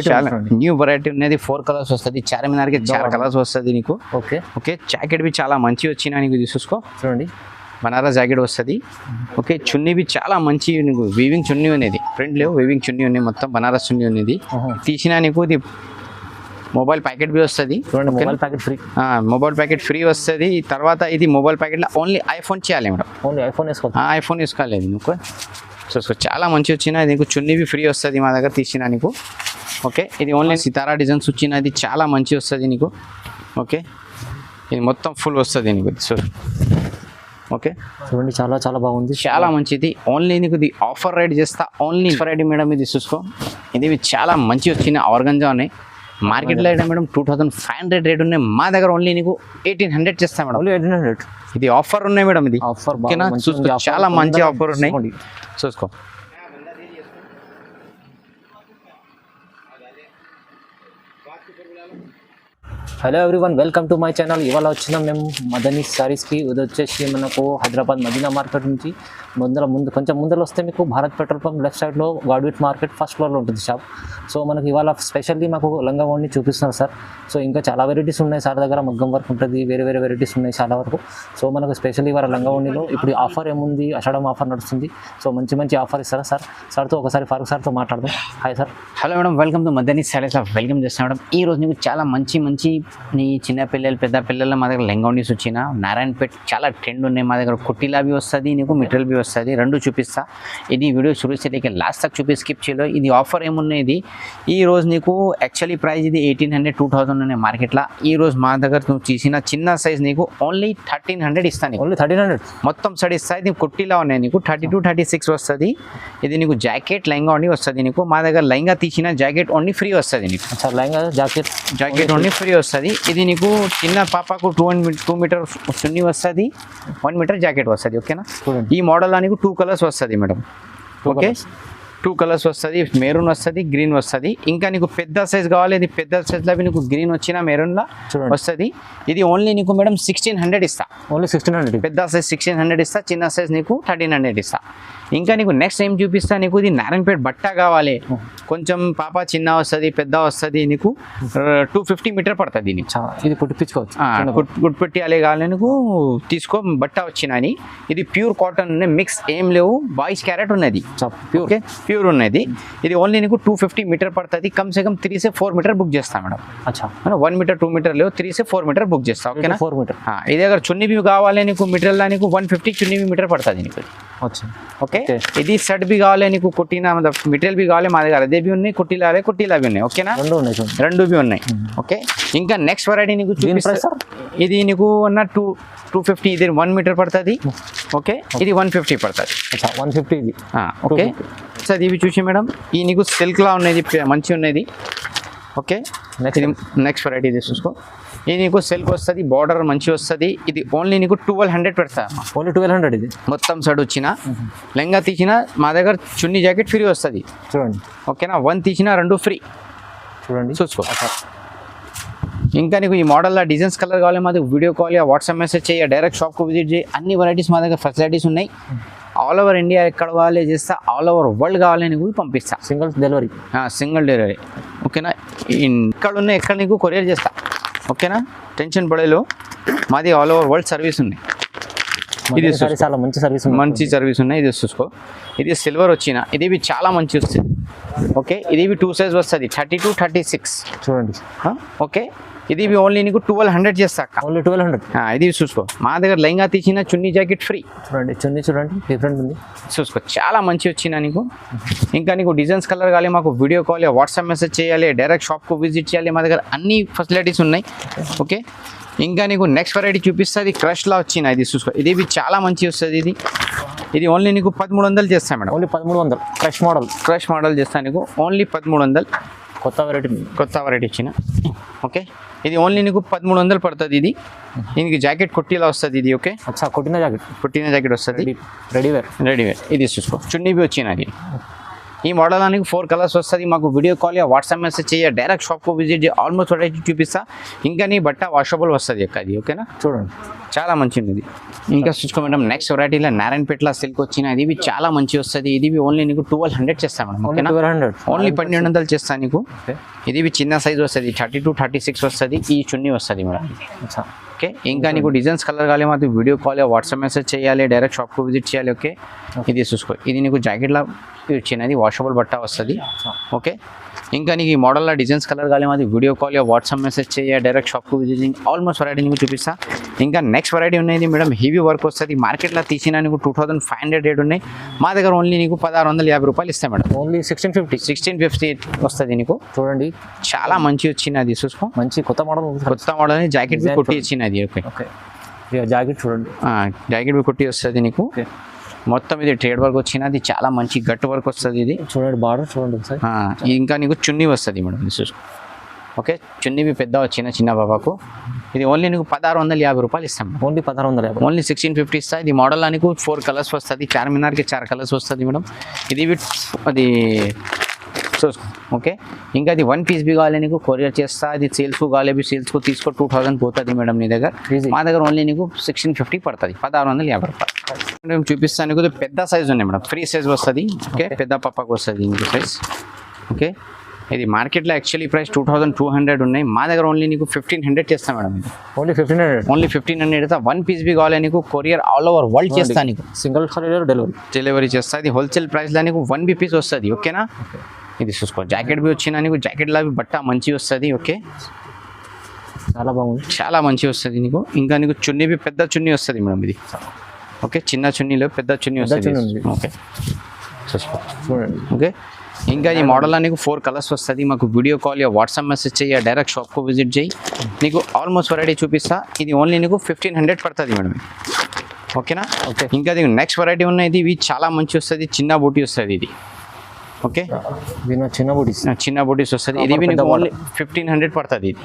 చాలా new variety ఉన్నది 4 colours వస్తుంది చార్మినార్ కి 4 కలర్స్ వస్తుంది నీకు ఓకే ఓకే జాకెట్ బి చాలా మంచి వచ్చినా నీకు చూసుకో చూడండి బనారస్ జాకెట్ వస్తుంది ఓకే చున్నీ బి చాలా మంచి నీకు వీవింగ్ చున్నీ ఉన్నది ప్రింట్ లేవు వీవింగ్ చున్నీ ఉన్నాయి మొత్తం బనారస్ చున్నీ ఉన్నది తీసినా నీకు ఇది మొబైల్ ప్యాకెట్ బి వస్తుంది చూడండి mobile packet free mobile packet free వస్తుంది తర్వాత ఇది మొబైల్ ప్యాకెట్లో ఓన్లీ ఐఫోన్ చేయాలి మేడం ఓన్లీ ఐఫోన్ వేసుకోవాలి ఐఫోన్ వేసుకోలేదు నీకు సో చాలా మంచి వచ్చిన నీకు చున్నీ బి ఫ్రీ వస్తుంది మా దగ్గర తీసిన నీకు ఓకే ఇది ఓన్లీ సితారా డిజైన్స్ వచ్చినది చాలా మంచి వస్తుంది నీకు ఓకే ఇది మొత్తం ఫుల్ వస్తుంది నీకు సో ఓకే చూడండి చాలా చాలా బాగుంది చాలా మంచిది ఓన్లీ నీకు ఇది ఆఫర్ రేట్ చేస్తా ఓన్లీ ఆఫర్ రేట్ మేడం ఇది చూసుకో ఇది చాలా మంచి వచ్చిన ఆర్గంజా ఉన్నాయి మార్కెట్లో అయితే మేడం 2500 రేట్ ఉన్నాయి మా దగ్గర ఓన్లీ నీకు 1800 చేస్తా మేడం ఓన్లీ 1800 ఇది ఆఫర్ ఉన్నాయి మేడం ఇది ఆఫర్ ఓకేనా చూసుకో చాలా మంచి ఆఫర్ ఉన్నాయి చూసుకో hello everyone welcome to my channel ఇవాళ వచ్చినాం మేము మదనీ సారీస్కి ఇది వచ్చేసి మనకు హైదరాబాద్ మదీనా మార్కెట్ నుంచి కొంచెం ముందర వస్తే మీకు భారత్ పెట్రోల్ పంప్ లెఫ్ట్ సైడ్లో గాడ్విట్ మార్కెట్ ఫస్ట్ ఫ్లోర్లో ఉంటుంది షాప్ సో మనకి ఇవాళ స్పెషల్లీ మాకు లంగా ఓణి చూపిస్తున్నారు సార్ సో ఇంకా చాలా వెరైటీస్ ఉన్నాయి సార్ దగ్గర మగ్గం వర్క్ ఉంటుంది వేరే వెరైటీస్ ఉన్నాయి చాలా వరకు సో మనకు స్పెషల్లీ ఇవాళ లంగా ఓణిలో ఇప్పుడు ఆఫర్ ఏముంది అషాఢం ఆఫర్ నడుస్తుంది సో మంచి ఆఫర్ ఇస్తారా సార్తో ఒకసారి ఫారూక్ సార్తో మాట్లాడదాం hi sir hello madam welcome to Madani saris welcome చేస్తాను మేడం ఈ రోజు నీకు చాలా మంచి నీ చిన్న పిల్లలు పెద్ద పిల్లలు మా దగ్గర లెంగౌండీస్ వచ్చిన నారాయణపేట్ చాలా ట్రెండ్ ఉన్నాయి మా దగ్గర కుట్టిలా బి వస్తుంది నీకు మెటీరియల్ బి వస్తుంది రెండు చూపిస్తా ఇది వీడియో చూపిస్తే లాస్ట్ తక్ చూపి స్కిప్ చేయలేదు ఇది ఆఫర్ ఏమున్నది ఈ రోజు నీకు యాక్చువల్లీ ప్రైస్ ఇది 1800 2000 ఉన్నాయి మార్కెట్లో ఈ రోజు మా దగ్గర నువ్వు తీసిన చిన్న సైజ్ నీకు ఓన్లీ 1300 ఇస్తాను ఓన్లీ 1300 మొత్తం సైడ్ ఇస్తాయి నీకు కుట్టిలా ఉన్నాయి నీకు 32 36 వస్తుంది ఇది నీకు జాకెట్ లెంగా ఓన్లీ వస్తుంది నీకు మా దగ్గర లెంగా తీసిన జాకెట్ ఓన్లీ ఫ్రీ వస్తుంది నీకు లెంగా జాకెట్ ఓన్లీ ఫ్రీ వస్తుంది ఇది నీకు చిన్న పాపకు 2 మీటర్ చున్నీ వస్తుంది 1 మీటర్ జాకెట్ వస్తుంది ఓకేనా ఈ మోడల్లో నీకు 2 కలర్స్ వస్తుంది మేడం ఓకే 2 కలర్స్ వస్తుంది మెరూన్ వస్తుంది గ్రీన్ వస్తుంది ఇంకా నీకు పెద్ద సైజ్ కావాలి ఇది పెద్ద సైజ్లో నీకు గ్రీన్ వచ్చిన మెరూన్లో వస్తుంది ఇది ఓన్లీ నీకు మేడం 1600 ఇస్తా ఓన్లీ 1600 పెద్ద సైజ్ 1600 ఇస్తా చిన్న సైజ్ నీకు 1300 ఇస్తా ఇంకా నీకు నెక్స్ట్ ఏం చూపిస్తా నీకు ఇది నారాయణపేట బట్ట కావాలి కొంచెం పాప చిన్న వస్తుంది పెద్ద వస్తుంది నీకు 250 మీటర్ పడుతుంది ఇది కుట్టిపెట్టి అలే కావాలి నీకు తీసుకో బట్ట వచ్చినని ఇది ప్యూర్ కాటన్ మిక్స్ ఏం లేవు 22 క్యారెట్ ఉన్నది ప్యూర్ ఉన్నది ఇది ఓన్లీ నీకు 250 మీటర్ పడుతుంది కమ్ సే కమ్ 3 से 4 మీటర్ బుక్ చేస్తా మేడం 1 మీటర్ 2 మీటర్ లేవు 3 से 4 మీటర్ బుక్ చేస్తా ఓకేనా 4 మీటర్ ఇది అगर చున్నీ బి కావాలి నీకు మీటర్లో నీకు 150 చున్నీ బి మీటర్ పడుతుంది నీకు ఓకే ఇది షర్ట్ బి కావాలి నీకు కుట్టిన మెటీరియల్ బి కావాలి మా దగ్గర అదే బి ఉన్నాయి కుట్టిలా బి ఉన్నాయి ఓకేనా రెండు బి ఉన్నాయి ఓకే ఇంకా నెక్స్ట్ వెరైటీ నీకు ఇది నీకు ఉన్న 250 ఇది 1 మీటర్ పడుతుంది ఓకే ఇది 150 పడుతుంది 150 ఇది ఓకే సార్ ఇవి చూసి మేడం ఈ నీకు సిల్క్ లా ఉన్నది మంచి ఉన్నది ఓకే నెక్స్ట్ వెరైటీ చూసుకో ఇది నీకు సిల్క్ వస్తుంది బార్డర్ మంచి వస్తుంది ఇది ఓన్లీ నీకు 1200 పెడతా ఓన్లీ 1200 ఇది మొత్తం సైడ్ వచ్చిన లెంగా తీసిన మా దగ్గర చున్నీ జాకెట్ ఫ్రీ వస్తుంది చూడండి ఓకేనా 1 తీసిన 2 ఫ్రీ చూడండి చూసుకో ఇంకా నీకు ఈ మోడల్లో డిజైన్స్ కలర్ కావాలి మా దగ్గర వీడియో కాల్ వాట్సాప్ మెసేజ్ చేయ డైరెక్ట్ షాప్కు విజిట్ చేయి అన్ని వెరైటీస్ మా దగ్గర ఫెసిలిటీస్ ఉన్నాయి ఆల్ ఓవర్ ఇండియా ఎక్కడ కావాలి చేస్తా ఆల్ ఓవర్ వరల్డ్ కావాలి నీకు పంపిస్తా సింగిల్ డెలివరీ ఓకేనా ఇక్కడ ఉన్న ఎక్కడ నీకు కొరియర్ చేస్తా ఓకేనా టెన్షన్ పడేలో మాది ఆల్ ఓవర్ వరల్డ్ సర్వీస్ ఉన్నాయి ఇది చాలా మంచి సర్వీస్ ఉన్నాయి ఇది చూసుకో ఇది సిల్వర్ వచ్చిన ఇది చాలా మంచి వస్తుంది ఓకే ఇది 2 సైజ్ వస్తుంది 32 36 చూడండి ఓకే ఇది ఓన్లీ నీకు 1200 చేస్తా ఓన్లీ 1200 ఇది చూసుకో మా దగ్గర లెంగా తీసిన చున్నీ జాకెట్ ఫ్రీ చున్నీ చూడండి డిఫరెంట్ ఉంది చూసుకో చాలా మంచి వచ్చిన నీకు ఇంకా నీకు డిజైన్స్ కలర్ కావాలి మాకు వీడియో కాల్ వాట్సాప్ మెసేజ్ చేయాలి డైరెక్ట్ షాప్కు విజిట్ చేయాలి మా దగ్గర అన్ని ఫెసిలిటీస్ ఉన్నాయి ఓకే ఇంకా నీకు నెక్స్ట్ వెరైటీ చూపిస్తుంది క్రష్లా వచ్చిన ఇది చూసుకో ఇది చాలా మంచి వస్తుంది ఇది ఓన్లీ నీకు 1300 చేస్తాను మేడం ఓన్లీ 1300 క్రష్ మోడల్ చేస్తాను నీకు ఓన్లీ 1300 కొత్త వెరైటీ ఇచ్చిన ఓకే ఇది ఓన్లీ నీకు 1300 పడుతుంది ఇది దీనికి జాకెట్ కుట్టిలా వస్తుంది ఇది ఓకే కుట్టిన జాకెట్ వస్తుంది రెడీవేర్ ఇది చూసుకో చున్నీ బి వచ్చిన అది ఈ మోడల్ అనేది 4 కలర్స్ వస్తుంది. మాకు వీడియో కాల్ వాట్సాప్ మెసేజ్ చేయ డైరెక్ట్ షాప్కు విజిట్ చేయ ఆల్మోస్ట్ వెరైటీ చూపిస్తా. ఇంకా నీ బట్ట వాషబుల్ వస్తుంది అక్క అది. ఓకేనా, చూడండి చాలా మంచిది ఇది. ఇంకా చూసుకో మేడం, నెక్స్ట్ వెరైటీలో నారాయణపేటలో సిల్క్ వచ్చిన ఇది చాలా మంచి వస్తుంది. ఇది ఓన్లీ నీకు 1200 చేస్తాను మేడం. ఓకేనా, 1200 ఓన్లీ 1200 చేస్తాను నీకు. ఇది చిన్న సైజ్ వస్తుంది, 32-36 వస్తుంది. ఈ చున్నీ వస్తుంది మేడం. ఓకే, ఇంకా నీకు డిజైన్స్ కలర్ కావాలి మాత్రం వీడియో కాల్ వాట్సాప్ మెసేజ్ చేయాలి, డైరెక్ట్ షాప్కు విజిట్ చేయాలి. ఓకే, ఇది చూసుకో, ఇది నీకు జాకెట్లా వచ్చినది వాషబుల్ బట్ట వస్తుంది. ఓకే, ఇంకా నీకు ఈ మోడల్లో డిజైన్స్ కలర్ కావాలి మాది వీడియో కాల్ వాట్సాప్ మెసేజ్ చేయాలి, డైరెక్ట్ షాప్కు విజిటింగ్ ఆల్మోస్ట్ వెరైటీ నీకు చూపిస్తా. ఇంకా నెక్స్ట్ వెరైటీ ఉన్నది మేడం, హెవీ వర్క్ వస్తుంది. మార్కెట్లో తీసిన నీకు 2500 రేట్ ఉన్నాయి. మా దగ్గర ఓన్లీ నీకు 1650 రూపాయలు ఇస్తాయి మేడం. ఓన్లీ 1650 వస్తుంది నీకు. చూడండి, చాలా మంచి వచ్చినది చూసుకో, మంచి కొత్త మోడల్ జాకెట్ కొట్టి ఇచ్చినది. ఓకే, జాకెట్ చూడండి, జాకెట్ కొట్టి వస్తుంది నీకు. మొత్తం ఇది ట్రేడ్ వర్క్ వచ్చినది, చాలా మంచి గట్టు వర్క్ వస్తుంది. ఇది చూడండి, బార్డర్ చూడండి ఒకసారి. ఇంకా నీకు చున్నీ వస్తుంది మేడం. ఓకే, చున్నీ పెద్ద చిన్న బాబాకు. ఇది ఓన్లీ నీకు 1650 రూపాయలు ఇస్తాం. ఓన్లీ 1650, ఓన్లీ 1650 ఇస్తా. ఇది మోడల్ నీకు 4 కలర్స్ వస్తుంది. చార్మినార్కి 4 కలర్స్ వస్తుంది మేడం. ఇది అది ఓకే, ఇంకా అది 1 పీస్ బి కావాలి నీకు కొరియర్ చేస్తా. అది సేల్స్కు కావాలి, సేల్స్కు తీసుకో 2000 పోతుంది మేడం నీ దగ్గర. మా దగ్గర ఓన్లీ నీకు 1650 పడుతుంది, 1650 రూపాయలు. నేను చూపిస్తాను నీకు. పెద్ద సైజ్ ఉన్నాయి మేడం, ఫ్రీ సైజ్ వస్తుంది. ఓకే, పెద్ద పప్పకు వస్తుంది నీకు సైజ్. ఓకే, ఇది మార్కెట్లో యాక్చువల్లీ ప్రైస్ 2200 ఉన్నాయి. మా దగ్గర ఓన్లీ నీకు 1500 చేస్తాం మేడం. ఇది ఓన్లీ 1500 అయితే 1 పీస్ బి కావాలి నీకు కొరియర్ ఆల్ ఓవర్ వరల్డ్ చేస్తాను నీకు. సింగిల్ కొరియర్ డెలివరీ చేస్తా. ఇది హోల్సేల్ ప్రైస్లో నీకు 1 పీస్ వస్తుంది. ఓకేనా, ఇది చూసుకో, జాకెట్ బి వచ్చినా నీకు జాకెట్లో బట్ట మంచి వస్తుంది. ఓకే, చాలా బాగుంది, చాలా మంచి వస్తుంది నీకు. ఇంకా నీకు చున్నీ బి పెద్ద చున్నీ వస్తుంది మేడం. ఇది ఓకే, చిన్న చున్నీలో పెద్ద చున్నీ వస్తుంది. ఓకే, చూసుకో చూడండి. ఓకే, ఇంకా ఈ మోడల్లో నీకు 4 కలర్స్ వస్తుంది. మాకు వీడియో కాల్ వాట్సాప్ మెసేజ్ చేయ, డైరెక్ట్ షాప్కు విజిట్ చేయి. నీకు ఆల్మోస్ట్ వెరైటీ చూపిస్తా. ఇది ఓన్లీ నీకు 1500 పడుతుంది మేడం. ఓకేనా, ఓకే. ఇంకా ఇది నెక్స్ట్ వెరైటీ ఉన్నది. ఇవి చాలా మంచి వస్తుంది, చిన్న బూటీ వస్తుంది ఇది. ఓకే, చిన్న బూటీస్ వస్తుంది. ఇది నీకు ఓన్లీ 1500 పడుతుంది. ఇది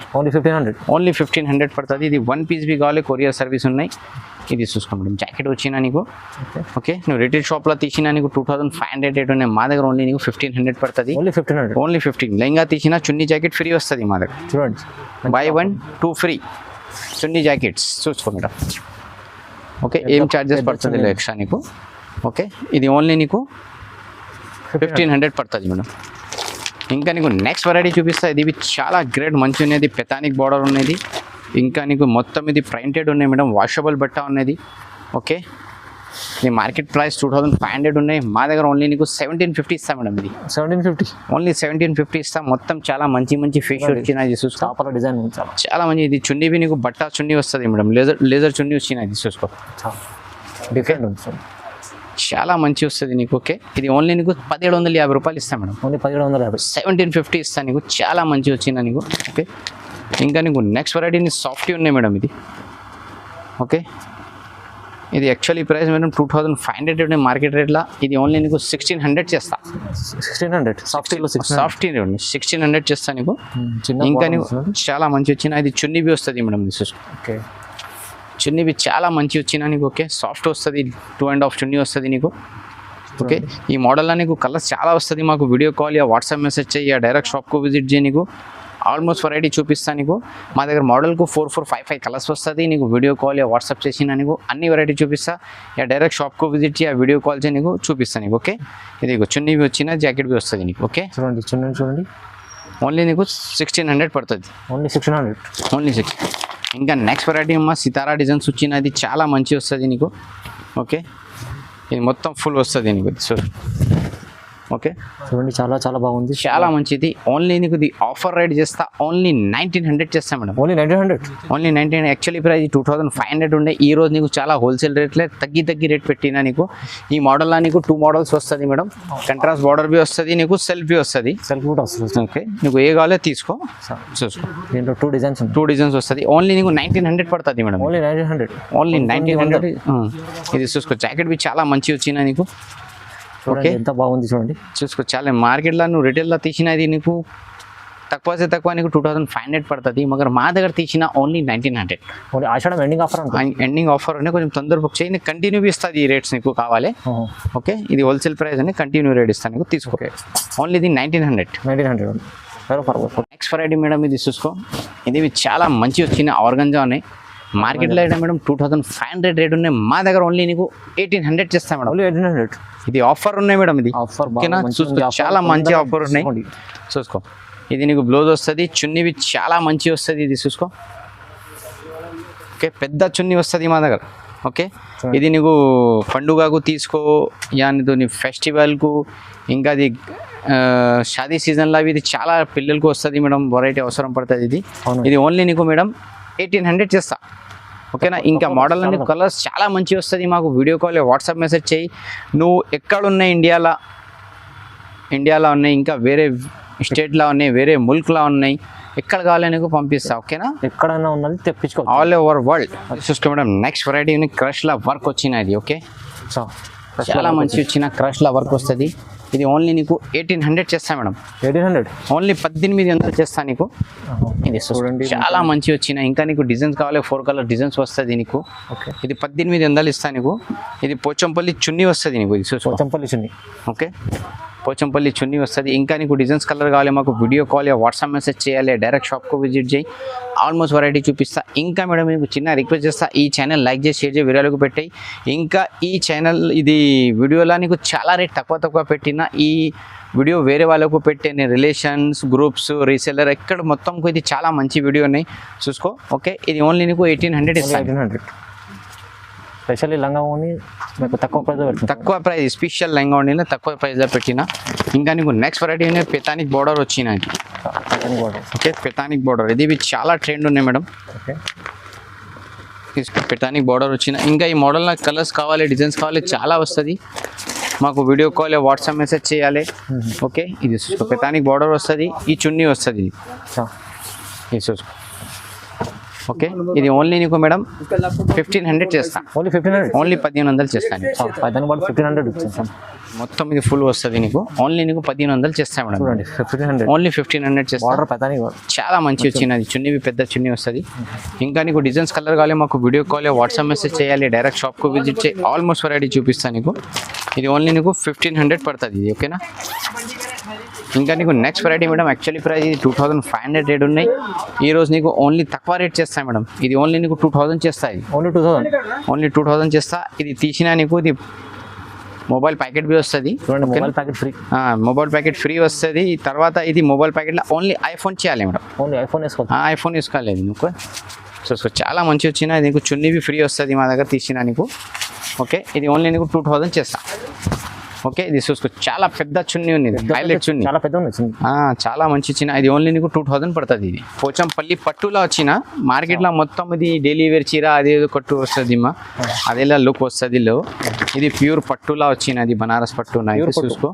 ఓన్లీ 1500 పడుతుంది. ఇది 1 పీస్ బి కావాలి, కొరియర్ సర్వీస్ ఉన్నాయి. ఇది చూసుకో మేడం, జాకెట్ వచ్చినా నీకు. ఓకే, నువ్వు రిటైల్ షాప్లో తీసినా నీకు 2500 రేట్ ఉన్నాయి. మా దగ్గర ఓన్లీ నీకు 1500 పడుతుంది. ఓన్లీ 15. లెంగా తీసినా చున్నీ జాకెట్ ఫ్రీ వస్తుంది మా దగ్గర. చూడండి, బై 1 2 ఫ్రీ చున్నీ జాకెట్స్ చూసుకో మేడం. ఓకే, ఏం ఛార్జెస్ పడుతుంది ఎక్స్ట్రా నీకు. ఓకే, ఇది ఓన్లీ నీకు 1500 పడుతుంది మేడం. ఇంకా నీకు నెక్స్ట్ వెరైటీ చూపిస్తా. ఇది చాలా గ్రేట్ మంచి ఉన్నది, పెతానిక్ బార్డర్ ఉన్నది. ఇంకా నీకు మొత్తం ఇది ప్రింటెడ్ ఉన్నాయి మేడం, వాషబుల్ బట్ట ఉన్నది. ఓకే, ఇది మార్కెట్ ప్రైస్ 2500 ఉన్నాయి. మా దగ్గర ఓన్లీ నీకు 1750 ఇస్తాం మేడం. ఇది 1750, ఓన్లీ 1750 ఇస్తాం. మొత్తం చాలా మంచి ఫిష్ వచ్చినది చూసుకో, డిజైన్ చాలా మంచి. ఇది చున్నీ బి నీకు బట్ట చున్నీ వస్తుంది మేడం, లేజర్ చున్నీ వచ్చినది చూసుకో, డిఫరెంట్ ఉంది, చాలా మంచి వస్తుంది నీకు. ఓకే, ఇది ఓన్లీ నీకు 1750 రూపాయలు ఇస్తాం మేడం. ఓన్లీ 1750, 1750 ఇస్తాను నీకు. చాలా మంచి వచ్చిందా నీకు. ఓకే, ఇంకా నీకు నెక్స్ట్ వెరైటీ సాఫ్టీ ఉన్నాయి మేడం. ఇది ఓకే, ఇది యాక్చువల్లీ ప్రైస్ మేడం 2500 ఉన్నాయి మార్కెట్ రేట్లో. ఇది ఓన్లీ నీకు 1600 చేస్తా. 1600 సాఫ్టీ 1600 చేస్తా నీకు. ఇంకా నీకు చాలా మంచి వచ్చిన. ఇది చున్నీ బి వస్తుంది మేడం. ఓకే, చున్నీ బి చాలా మంచి వచ్చినా నీకు. ఓకే, సాఫ్ట్ వస్తుంది, 2.5 చున్నీ వస్తుంది నీకు. ఓకే, ఈ మోడల్లో నీకు కలర్స్ చాలా వస్తుంది. మాకు వీడియో కాల్ వాట్సాప్ మెసేజ్ చేయ, డైరెక్ట్ షాప్కు విజిట్ చేయి. నీకు ఆల్మోస్ట్ వెరైటీ చూపిస్తాను నీకు. మా దగ్గర మోడల్కు 4 4 5 5 కలర్స్ వస్తుంది. నీకు వీడియో కాల్ వాట్సాప్ చేసిన నీకు అన్ని వెరైటీ చూపిస్తా. డైరెక్ట్ షాప్కు విజిట్ చేయ, వీడియో కాల్ చేసి నీకు చూపిస్తాను నీకు. ఓకే, ఇది చున్నీ బి వచ్చిన, జాకెట్ బి వస్తుంది నీకు. ఓకే, చూడండి, ఓన్లీ నీకు 1600 పడుతుంది. Only 1600, only 6. ఇంకా నెక్స్ట్ వెరైటీ అమ్మ సితారా డిజైన్స్ వచ్చినది, చాలా మంచి వస్తుంది నీకు. ఓకే, ఇది మొత్తం ఫుల్ వస్తుంది నీకు. సో ఓకే, చూడండి, చాలా బాగుంది, చాలా మంచిది. ఓన్లీ నీకు ఇది ఆఫర్ రేట్ చేస్తా. ఓన్లీ 1900 చేస్తాం మేడం. ఓన్లీ 1900. యాక్చువల్లీ ప్రైస్ 2500 ఉండే. ఈ రోజు నీకు చాలా హోల్సేల్ రేట్లే తగ్గి రేట్ పెట్టినా నీకు. ఈ మోడల్లో నీకు 2 మోడల్స్ వస్తుంది మేడం. కంట్రాస్ట్ బార్డర్ బి వస్తుంది నీకు, సెల్ఫ్ బి వస్తుంది. ఓకే, నీకు ఏ కావాలో తీసుకో, చూసుకో. దీంట్లో 2 డిజైన్స్ వస్తుంది. ఓన్లీ నీకు 1900 పడుతుంది మేడం. ఓన్లీ 1900. ఇది చూసుకో, జాకెట్ బి చాలా మంచి వచ్చినా నీకు. ఓకే, ఎంత బాగుంది చూడండి, చూసుకో. చాలా మార్కెట్లో నువ్వు రిటైల్లో తీసినది నీకు తక్కువ నీకు 2500 పడుతుంది మగర్ మా దగ్గర తీసిన ఓన్లీ 1900 ఓన్లీ ఆషాఢం ఎండింగ్ ఆఫర్ అంటే ఎండింగ్ ఆఫర్ ఉన్నాయి కొంచెం తొందర బుక్ చేయి నీకు కంటిన్యూ ఇస్తుంది ఈ రేట్స్ నీకు కావాలి ఓకే ఇది హోల్సేల్ ప్రైస్ అని కంటిన్యూ రేట్ ఇస్తాను నీకు తీసుకో ఓన్లీ ఇది 1900 నెక్స్ట్ వెరైటీ మేడం ఇది చూసుకో ఇది చాలా మంచి వచ్చిన ఆర్గంజా ఉన్నాయి మార్కెట్లో అయితే మేడం 2500 రేట్ ఉన్నాయి మా దగ్గర ఓన్లీ నీకు 1800 చేస్తాం మేడం ఓన్లీ 1800 ఇది ఆఫర్ ఉన్నాయి మేడం ఇది ఆఫర్ ఓకేనా చూసుకో చాలా మంచి ఆఫర్ ఉన్నాయి చూసుకో ఇది నీకు బ్లౌజ్ వస్తుంది చున్నీవి చాలా మంచి వస్తుంది ఇది చూసుకో ఓకే పెద్ద చున్నీ వస్తుంది మా దగ్గర ఓకే ఇది నీకు పండుగకు తీసుకో యానితో నీ ఫెస్టివల్కు ఇంకా అది షాదీ సీజన్లో ఇది చాలా పిల్లలకు వస్తుంది మేడం వెరైటీ అవసరం పడుతుంది ఇది ఓన్లీ నీకు మేడం 1800 చేస్తా ఓకేనా ఇంకా మోడల్ అన్ని కలర్స్ చాలా మంచి వస్తుంది మాకు వీడియో కాల్ వాట్సాప్ మెసేజ్ చేయి నువ్వు ఎక్కడున్నాయి ఇండియాలో ఉన్నాయి ఇంకా వేరే స్టేట్లో ఉన్నాయి వేరే ముల్క్లో ఉన్నాయి ఎక్కడ కావాలి నీకు పంపిస్తా ఓకేనా ఎక్కడైనా ఉన్నది తెప్పించుకో ఆల్ ఓవర్ వరల్డ్ చూసుకో మేడం నెక్స్ట్ వెరైటీ క్రష్లో వర్క్ వచ్చినది ఓకే చాలా మంచి వచ్చిన క్రష్లో వర్క్ వస్తుంది ఇది ఓన్లీ నీకు 1800 చేస్తా మేడం 1800 ఓన్లీ 1800 చేస్తా నీకు ఇది చూడండి చాలా మంచి వచ్చిన ఇంకా నీకు డిజైన్స్ కావాలి 4 కలర్ డిజైన్స్ వస్తుంది నీకు ఓకే ఇది 1800 ఇస్తా నీకు ఇది పోచంపల్లి చున్నీ వస్తుంది నీకు ఇది చూసుకో పోచంపల్లి చున్నీ ఓకే పోచంపల్లి చున్నీ వస్తుంది ఇంకా నీకు డిజైన్స్ కలర్ కావాలి మాకు వీడియో కాల్ వాట్సాప్ మెసేజ్ చేయాలి డైరెక్ట్ షాప్కు విజిట్ చేయి ఆల్మోస్ట్ వెరైటీ చూపిస్తా ఇంకా మేడం మీకు చిన్న రిక్వెస్ట్ చేస్తా ఈ ఛానల్ లైక్ చేసి షేర్ చేసి వీడియోలకు పెట్టాయి ఇంకా ఈ ఛానల్ ఇది వీడియోలో నీకు చాలా రేట్ తక్కువ పెట్టిన ఈ వీడియో వేరే వాళ్ళకు పెట్టే రిలేషన్స్ గ్రూప్స్ రీసెల్లర్ ఎక్కడ మొత్తంకు ఇది చాలా మంచి వీడియో ఉన్నాయి చూసుకో ఓకే ఇది ఓన్లీ నీకు 1800 ఇస్తాను 1800 స్పెషల్లీ లంగా ఓని మీకు తక్కువ ప్రైస్ స్పెషల్ లంగా ఓనీలో తక్కువ ప్రైస్లో పెట్టిన ఇంకా నీకు నెక్స్ట్ వెరైటీ పెతానిక్ బార్డర్ వచ్చినది ఓకే పెతానిక్ బార్డర్ ఇది చాలా ట్రెండ్ ఉన్నాయి మేడం ఓకే పెతానిక్ బార్డర్ వచ్చిన ఇంకా ఈ మోడల్ నాకు కలర్స్ కావాలి డిజైన్స్ కావాలి చాలా వస్తుంది మాకు వీడియో కాల్ వాట్సాప్ మెసేజ్ చేయాలి ఓకే ఇది చూసుకో పెతానిక్ బార్డర్ వస్తుంది ఈ చున్నీ వస్తుంది ఇది చూసుకో ఓకే ఇది ఓన్లీ నీకు మేడం 1500 చేస్తా ఓన్లీ 1500 చేస్తాను 1500 మొత్తం ఇది ఫుల్ వస్తుంది నీకు ఓన్లీ నీకు 1500 చేస్తా మేడం చూడండి 1500 ఓన్లీ 1500 చేస్తా బార్డర్ పెతానిక్ చాలా మంచి వచ్చినది చున్నీ పెద్ద చున్నీ వస్తుంది ఇంకా నీకు డిజైన్స్ కలర్ కావాలి మాకు వీడియో కాల్ వాట్సాప్ మెసేజ్ చేయాలి డైరెక్ట్ షాప్కు విజిట్ చేయి ఆల్మోస్ట్ వెరైటీ చూపిస్తాను నీకు ఇది ఓన్లీ నీకు 1500 పడుతుంది ఇది ఓకేనా ఇంకా నీకు next variety madam actually price ఇది 2500 రేట్ ఉన్నాయి ఈ రోజు నీకు ఓన్లీ తక్కువ రేట్ చేస్తాను మేడం ఇది ఓన్లీ నీకు 2000 చేస్తాయి ఓన్లీ 2000 చేస్తా ఇది తీసినా నీకు ఇది మొబైల్ ప్యాకెట్ బి వస్తుంది మొబైల్ ప్యాకెట్ ఫ్రీ వస్తుంది తర్వాత ఇది మొబైల్ ప్యాకెట్లో ఓన్లీ ఐఫోన్ చేయాలి మేడం ఐఫోన్ వేసుకోవాలి నీకు సో చాలా మంచి వచ్చిన నీకు చున్నీ ఫ్రీ వస్తుంది మా దగ్గర తీసినా నీకు ఓకే ఇది ఓన్లీ నీకు 2000 చేస్తా ఓకే ఇది చూసుకో చాలా పెద్ద చున్నీ ఉంది హైలైట్ చున్నీ చాలా పెద్ద ఉంది చాలా మంచి చిన్న ఇది ఓన్లీ నీకు 2000 పడుతుంది ఇది పోచంపల్లి పట్టులా వచ్చిన మార్కెట్లో మొత్తం ఇది డైలీ వేర్ చీర అదేదో కట్టు వస్తుంది మా అదేలా లుక్ వస్తుంది లో ఇది ప్యూర్ పట్టులా వచ్చినది బనారస్ పట్టు చూసుకో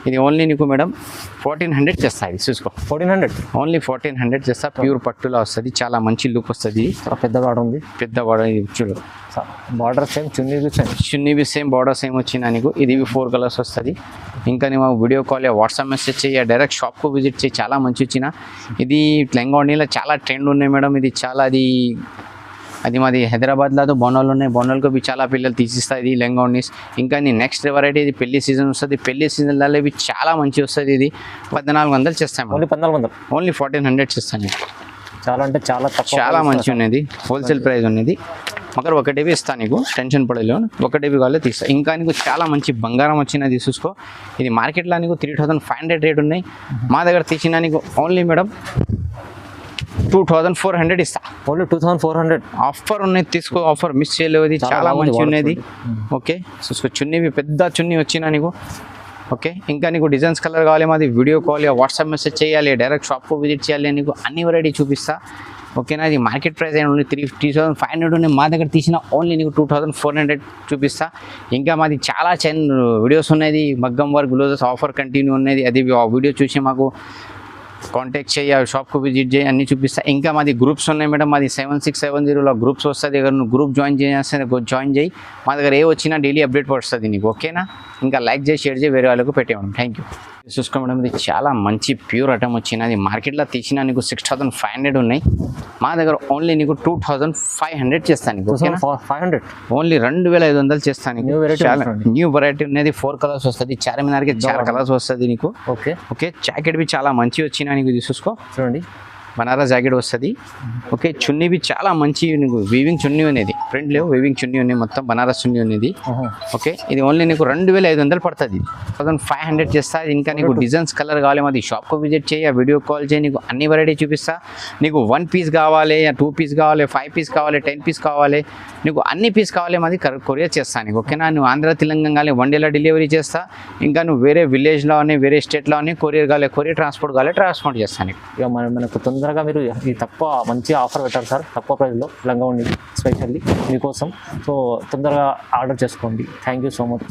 ఇది ఓన్లీ నీకు మేడం 1400 చేస్తా ఇది చూసుకో 1400 ఓన్లీ 1400 చేస్తా ప్యూర్ పట్టులా వస్తుంది చాలా మంచి లుక్ వస్తుంది పెద్ద బార్డర్ ఉంది పెద్ద బార్డర్ ఇది చూడు బార్డర్ సేమ్ చున్నీ సేమ్ బార్డర్ సేమ్ వచ్చిన నీకు ఇది 4 కలర్స్ వస్తుంది ఇంకా నేను వీడియో కాల్ వాట్సాప్ మెసేజ్ చేయ డైరెక్ట్ షాప్కు విజిట్ చేయి చాలా మంచి వచ్చిన ఇది లెంగా ఓణీలో చాలా ట్రెండ్ ఉన్నాయి మేడం ఇది చాలా అది మాది హైదరాబాద్లో బోనాలు ఉన్నాయి బోనాలకు బి చాలా పిల్లలు తీసిస్తాయి ఇది లెంగా ఓణీస్ ఇంకా నీ నెక్స్ట్ వెరైటీ ఇది పెళ్లి సీజన్ వస్తుంది పెళ్లి సీజన్లలో ఇవి చాలా మంచి వస్తుంది ఇది 1400 చేస్తాను ఓన్లీ 1400 చేస్తాను చాలా అంటే చాలా మంచి ఉన్నది హోల్సేల్ ప్రైస్ ఉన్నది మగర్ ఒకటేవి ఇస్తాను నీకు టెన్షన్ పడలేవు ఒకటేవి కావాలి తీస్తా ఇంకా నీకు చాలా మంచి బంగారం వచ్చినది చూసుకో ఇది మార్కెట్లో నీకు 3500 రేట్ ఉన్నాయి మా దగ్గర తీసిన నీకు ఓన్లీ మేడం 2400 ఇస్తా ఓన్లీ 2400 ఆఫర్ ఉన్నాయి తీసుకో ఆఫర్ మిస్ చేయలేవు చాలా మంచి ఉన్నది ఓకే చూసుకో చున్నీ పెద్ద చున్నీ వచ్చినా నీకు ఓకే ఇంకా నీకు డిజైన్స్ కలర్ కావాలి మాది వీడియో కాల్ వాట్సాప్ మెసేజ్ చేయాలి డైరెక్ట్ షాప్కు విజిట్ చేయాలి నీకు అన్ని వెరైటీ చూపిస్తా ఓకేనా ఇది మార్కెట్ ప్రైస్ అయినా ఓన్లీ 3500 ఉన్నాయి మా దగ్గర తీసిన ఓన్లీ నీకు 2400 చూపిస్తా ఇంకా మాది చాలా వీడియోస్ ఉన్నది మగ్గం వర్క్ గ్లోజెస్ ఆఫర్ కంటిన్యూ ఉన్నది అది వీడియో చూసి మాకు కాంటాక్ట్ చేయి షాప్కు విజిట్ చేయి అన్నీ చూపిస్తా ఇంకా మాది గ్రూప్స్ ఉన్నాయి మేడం మాది 7670లో గ్రూప్స్ వస్తుంది నువ్వు గ్రూప్ జాయిన్ చేయి మా దగ్గర ఏ వచ్చినా డైలీ అప్డేట్ వస్తుంది నీకు ఓకేనా ఇంకా లైక్ చేసి షేర్ చేయి వేరే వాళ్ళకు పెట్టేవాడు థ్యాంక్ యూ చూసుకోవడం ఇది చాలా మంచి ప్యూర్ ఐటమ్ వచ్చినది మార్కెట్లో తీసిన నీకు 6500 ఉన్నాయి మా దగ్గర ఓన్లీ నీకు 2500 చేస్తాను నీకు ఓకేనా 500 ఓన్లీ 2500 చేస్తాను New variety చాలా ఉంటుంది. న్యూ వెరైటీ ఉన్నది 4 కలర్స్ వస్తుంది చార్మినార్కి 4 కలర్స్ వస్తుంది నీకు ఓకే ఓకే జాకెట్ బి చాలా మంచి వచ్చినా నీకు ఇది చూసుకో చూడండి బనారస్ జాకెట్ వస్తుంది ఓకే చున్నీ బి చాలా మంచి నీకు వీవింగ్ చున్నీ ఉన్నది ప్రింట్ లేవు వీవింగ్ చున్నీ ఉన్నాయి మొత్తం బనారస్ చున్నీ ఉన్నది ఓకే ఇది ఓన్లీ నీకు 2500 పడుతుంది 1500 చేస్తా ఇంకా నీకు డిజైన్స్ కలర్ కావాలి మాది షాప్కు విజిట్ చేయి వీడియో కాల్ చేయి నీకు అన్ని వెరైటీ చూపిస్తా నీకు 1 పీస్ కావాలి 2 పీస్ కావాలి 5 పీస్ కావాలి 10 పీస్ కావాలి నీకు అన్ని పీస్ కావాలి మాది కొరియర్ చేస్తాను నీకు ఓకేనా నువ్వు ఆంధ్ర తెలంగాణ కావాలి 1 డేలో డెలివరీ చేస్తా ఇంకా నువ్వు వేరే విలేజ్లో అని వేరే స్టేట్లో అని కొరియర్ కావాలి కొరియర్ ట్రాన్స్పోర్ట్ కావాలి ట్రాన్స్పోర్ట్ చేస్తాను నీకు ఇక మనకు తొందరగా మీరు ఈ తక్కువ మంచి ఆఫర్ పెట్టారు సార్ తక్కువ ప్రైస్లో లంగా ఉండి స్పెషల్లీ మీకోసం సో తొందరగా ఆర్డర్ చేసుకోండి థ్యాంక్ యూ సో మచ్